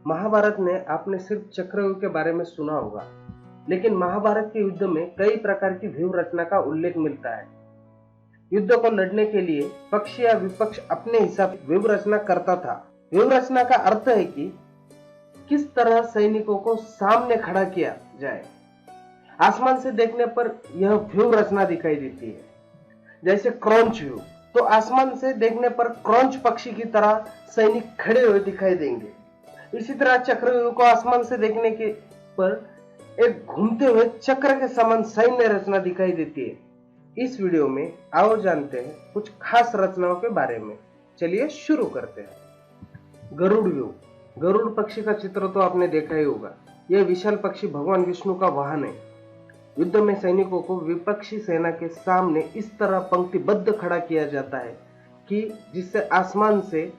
महाभारत में आपने सिर्फ चक्रव्यूह के बारे में सुना होगा, लेकिन महाभारत के युद्ध में कई प्रकार की व्यूह रचना का उल्लेख मिलता है। युद्ध को लड़ने के लिए पक्ष या विपक्ष अपने हिसाब से व्यूह रचना करता था। व्यूह रचना का अर्थ है कि किस तरह सैनिकों को सामने खड़ा किया जाए। आसमान से देखने पर यह व्यूह रचना दिखाई देती है, जैसे क्रॉन्च व्यू। तो आसमान से देखने पर क्रॉन्च पक्षी की तरह सैनिक खड़े हुए दिखाई देंगे। इसी तरह चक्रव्यूह को आसमान से देखने के पर एक घूमते हुए चक्र के समान सैन्य रचना दिखाई देती है। इस वीडियो में आओ जानते हैं कुछ खास रचनाओं के बारे में। चलिए शुरू करते हैं। गरुड़ व्यू। गरुड़ पक्षी का चित्र तो आपने देखा ही होगा। यह विशाल पक्षी भगवान विष्णु का वाहन है। युद्ध में सैनिकों को विपक्षी सेना के सामने इस तरह पंक्तिबद्ध खड़ा किया जाता है कि जिससे आसमान से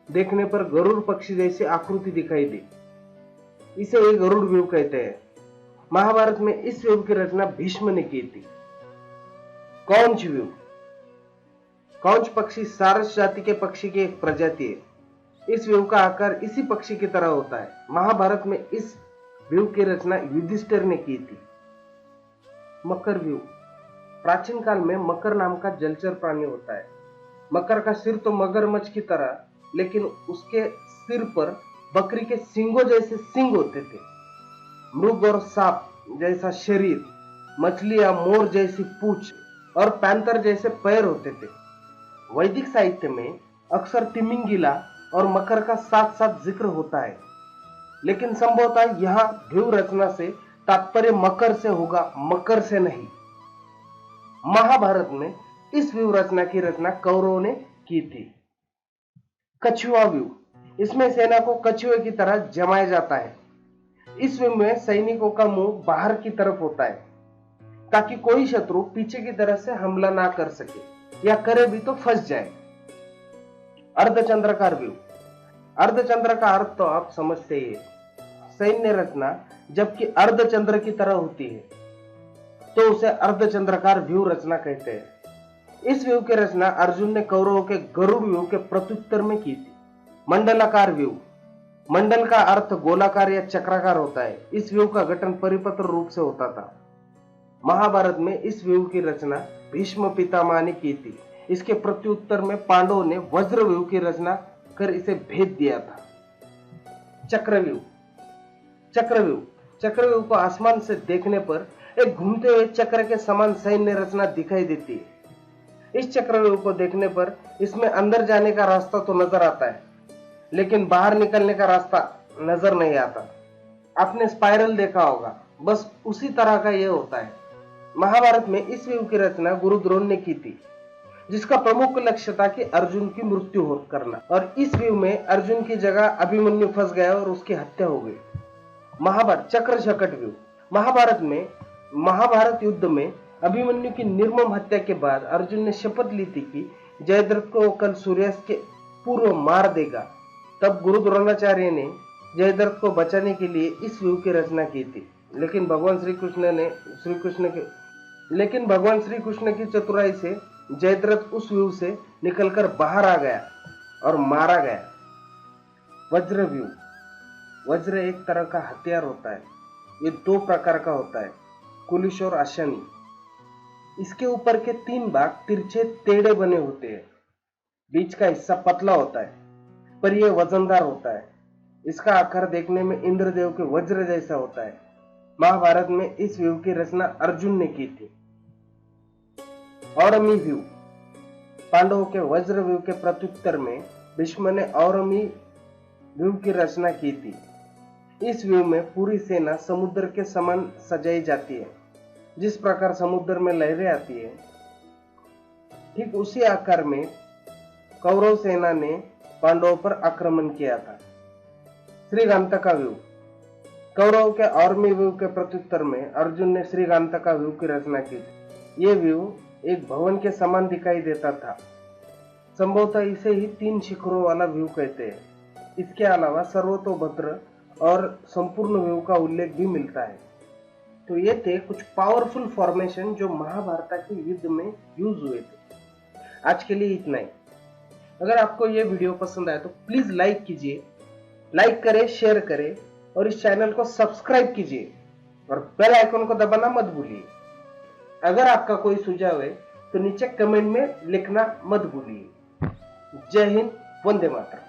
देखने पर गरुड़ पक्षी जैसी आकृति दिखाई दे। इसे एक गरुड़ व्यू कहते हैं। महाभारत में इस व्यू की रचना भीष्म ने की थी। कौंच व्यू। कौंच पक्षी सारस जाति के पक्षी की एक प्रजाति है। इस व्यू का आकार इसी पक्षी की तरह होता है। महाभारत में इस व्यू की रचना युधिष्ठिर ने की थी। मकर व्यू। प्राचीन काल में मकर नाम का जलचर प्राणी होता है। मकर का सिर तो मगरमच्छ की तरह, लेकिन उसके सिर पर बकरी के सींगों जैसे सींग होते थे। मृग और सांप जैसा शरीर, मछली या मोर जैसी पूंछ और पैंथर जैसे पैर होते थे। वैदिक साहित्य में अक्सर तिमिंगिला और मकर का साथ साथ जिक्र होता है, लेकिन संभवतः यह व्यूह रचना से तात्पर्य मकर से होगा, मकर से नहीं। महाभारत में इस व्यूह रचना की रचना कौरवों ने की थी। कछुआ व्यू। इसमें सेना को कछुए की तरह जमाया जाता है। इस व्यू में सैनिकों का मुंह बाहर की तरफ होता है ताकि कोई शत्रु पीछे की तरफ से हमला ना कर सके, या करे भी तो फंस जाए। अर्धचंद्राकार व्यू। अर्धचंद्र का अर्थ तो आप समझते ही हैं। सैन्य रचना जबकि अर्धचंद्र की तरह होती है तो उसे अर्धचंद्राकार व्यू रचना कहते हैं। इस व्यू की रचना अर्जुन ने कौरवों के गरुड़ व्यू के प्रत्युत्तर में की थी। मंडलाकार व्यू। मंडल का अर्थ गोलाकार या चक्राकार होता है। इस व्यू का गठन परिपत्र रूप से होता था। महाभारत में इस व्यू की रचना भीष्म पितामह ने की थी। इसके प्रत्युत्तर में पांडवों ने वज्र व्यू की रचना कर इसे भेद दिया था। चक्रव्यूह। चक्रव्यूह। चक्रव्यूह को आसमान से देखने पर एक घूमते हुए चक्र के समान सैन्य रचना दिखाई देती है। इस चक्रव्यूह को देखने पर इसमें अंदर जाने का रास्ता तो नजर आता है, लेकिन बाहर निकलने का रास्ता नजर नहीं आता। आपने स्पाइरल देखा होगा, बस उसी तरह का यह होता है। महाभारत में इस व्यू की रचना गुरु द्रोण ने की थी, जिसका प्रमुख लक्ष्य था कि अर्जुन की मृत्यु करना, और इस व्यू में अर्जुन की जगह अभिमन्यु फंस गया और उसकी हत्या हो गई। महाभारत चक्र शकट व्यू। महाभारत युद्ध में अभिमन्यु की निर्मम हत्या के बाद अर्जुन ने शपथ ली थी कि जयद्रथ को कल सूर्यास्त के पूर्व मार देगा। तब गुरु द्रोणाचार्य ने जयद्रथ को बचाने के लिए इस व्यू की रचना की थी, लेकिन भगवान श्री कृष्ण की चतुराई से जयद्रथ उस व्यू से निकलकर बाहर आ गया और मारा गया। वज्र व्यू। वज्र एक तरह का हथियार होता है। ये दो प्रकार का होता है, कुलिश और आशानी। इसके ऊपर के 3 भाग तिरछे टेढ़े बने होते हैं। बीच का हिस्सा पतला होता है, पर यह वजनदार होता है। इसका आकार देखने में इंद्रदेव के वज्र जैसा होता है। महाभारत में इस व्यू की रचना अर्जुन ने की थी। औरमी व्यू। पांडवों के वज्र व्यू के प्रत्युत्तर में भीष्म ने औरमी व्यू की रचना की थी। इस व्यू में पूरी सेना समुद्र के समान सजाई जाती है। जिस प्रकार समुद्र में लहरें आती है, ठीक उसी आकार में कौरव सेना ने पांडवों पर आक्रमण किया था। श्रीगांतका व्यू। कौरव के औरमी व्यू के प्रत्युत्तर में अर्जुन ने श्रीगांतका व्यू की रचना की थी। ये व्यू एक भवन के समान दिखाई देता था। संभवतः इसे ही 3 शिखरों वाला व्यू कहते हैं। इसके अलावा सर्वतोभद्र और संपूर्ण व्यू का उल्लेख भी मिलता है। तो ये थे कुछ पावरफुल फॉर्मेशन जो महाभारत के युद्ध में यूज हुए थे। आज के लिए इतना ही। अगर आपको ये वीडियो पसंद आए तो प्लीज लाइक कीजिए लाइक करें, शेयर करें और इस चैनल को सब्सक्राइब कीजिए और बेल आइकन को दबाना मत भूलिए। अगर आपका कोई सुझाव है तो नीचे कमेंट में लिखना मत भूलिए। जय हिंद, वंदे मातरम।